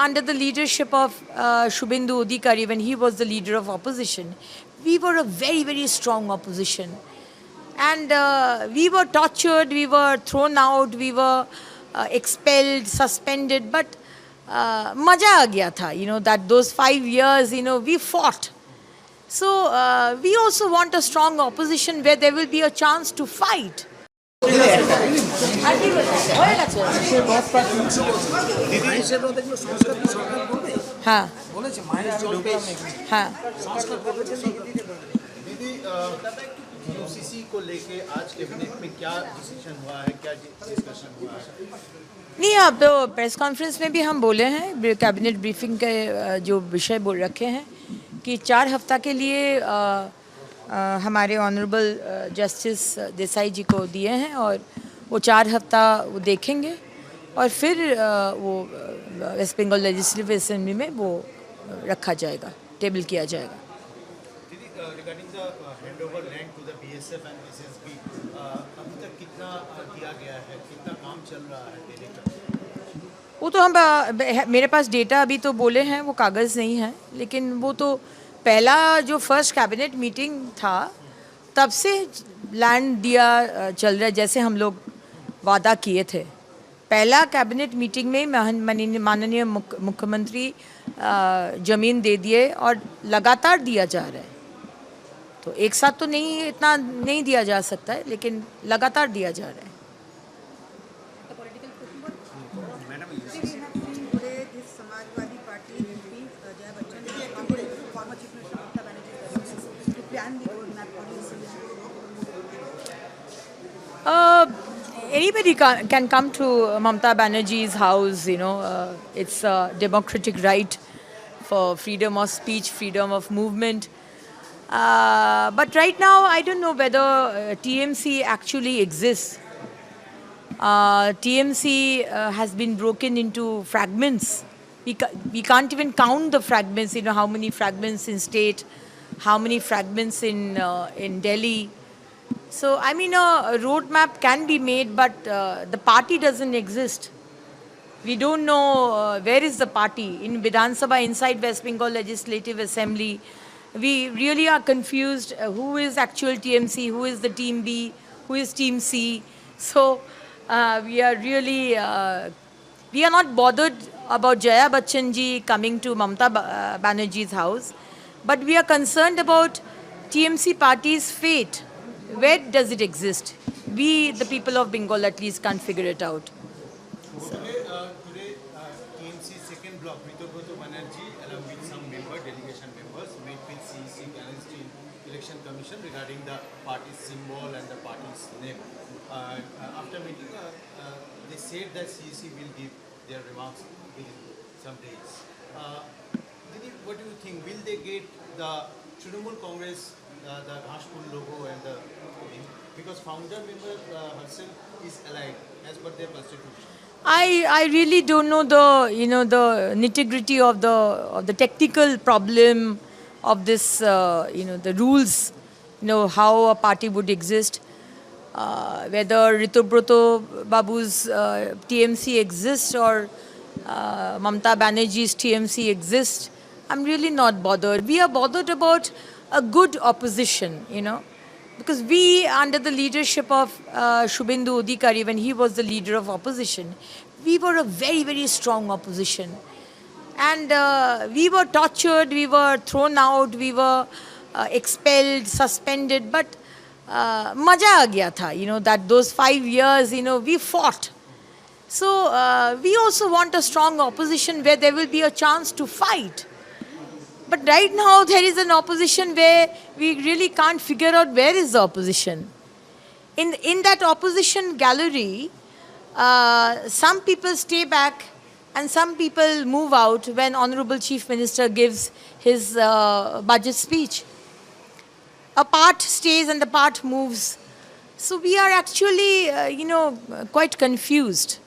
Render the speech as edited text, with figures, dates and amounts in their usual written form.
under the leadership of Shubhendu Adhikari, when he was the leader of opposition, we were a very, very strong opposition. And we were tortured, we were thrown out, we were expelled, suspended, but maja aa gaya tha, that those 5 years, we fought. So we also want a strong opposition where there will be a chance to fight. हाँ हाँ UCC को लेके आज cabinet में क्या decision हुआ है, क्या डिस्कशन हुआ है? नहीं, अब तो प्रेस कॉन्फ्रेंस में भी हम बोले हैं, कैबिनेट ब्रीफिंग के जो विषय बोल रखे हैं कि 4 हफ्ता के लिए हमारे ऑनरेबल जस्टिस देसाई जी को दिए हैं और वो 4 हफ्ता वो देखेंगे और फिर वो वेस्ट बंगाल लेजिस्लेटिव असेंबली में वो रखा जाएगा, टेबल किया जाएगा। Regarding the handover land to the BSF and SSB, अभी तक कितना दिया गया है, कितना काम चल रहा है देने का? वो तो हम मेरे पास डेटा अभी तो बोले हैं, वो कागज़ नहीं है, लेकिन वो तो पहला जो फर्स्ट कैबिनेट मीटिंग था तब से लैंड दिया चल रहा है, जैसे हम लोग वादा किए थे। पहला कैबिनेट मीटिंग में माननीय मुख्यमंत्री ज़मीन दे दिए और लगातार दिया जा रहा है। तो एक साथ तो नहीं, इतना नहीं दिया जा सकता है, लेकिन लगातार दिया जा रहा है। Anybody can come to Mamata Banerjee's house, it's a democratic right for freedom of speech, freedom of movement. But right now, I don't know whether TMC actually exists. TMC has been broken into fragments. We can't even count the fragments, how many fragments in state, how many fragments in Delhi. So, I mean, a roadmap can be made, but the party doesn't exist. We don't know where is the party. In Vidhan Sabha, inside West Bengal Legislative Assembly, we really are confused. Who is actual TMC? Who is the Team B? Who is Team C? So, we are really, we are not bothered about Jaya Bachchan ji coming to Mamata Banerjee's house, but we are concerned about TMC party's fate. Where does it exist? We, the people of Bengal, at least can't figure it out. Today, TMC second block, Ritubroto Banerjee, along with some delegation members, met with CEC Election Commission regarding the party's symbol and the party's name. After meeting, they said that CEC will give their remarks within some days. Didi, what do you think? Will they get the Trinamool Congress, the Ghashpur logo and the because founder member herself is allied as per their constitution? I really don't know the nitty-gritty of the technical problem of this the rules, how a party would exist, whether Ritubroto Babu's TMC exists or Mamata Banerjee's TMC exists. I'm really not bothered. We are bothered about a good opposition, because we, under the leadership of Shubhendu Adhikari, when he was the leader of opposition, we were a very, very strong opposition. And we were tortured, we were thrown out, we were expelled, suspended, but maja aa gaya tha, that those 5 years, we fought. So we also want a strong opposition where there will be a chance to fight. But right now there is an opposition where we really can't figure out where is the opposition. In that opposition gallery, some people stay back and some people move out when Honorable Chief Minister gives his budget speech. A part stays and the part moves. So we are actually, quite confused,